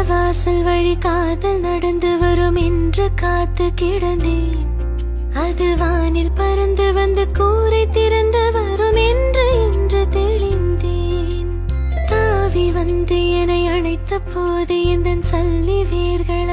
வாசல் வழி காதல் நடந்து வரும் என்று காத்து கிடந்தேன். அது வானில் பறந்து வந்து கூரை திறந்து வரும் என்று இன்று தெளிந்தேன். தாவி வந்து என்னை அணைத்த போது எந்த சல்லி வேர்கள்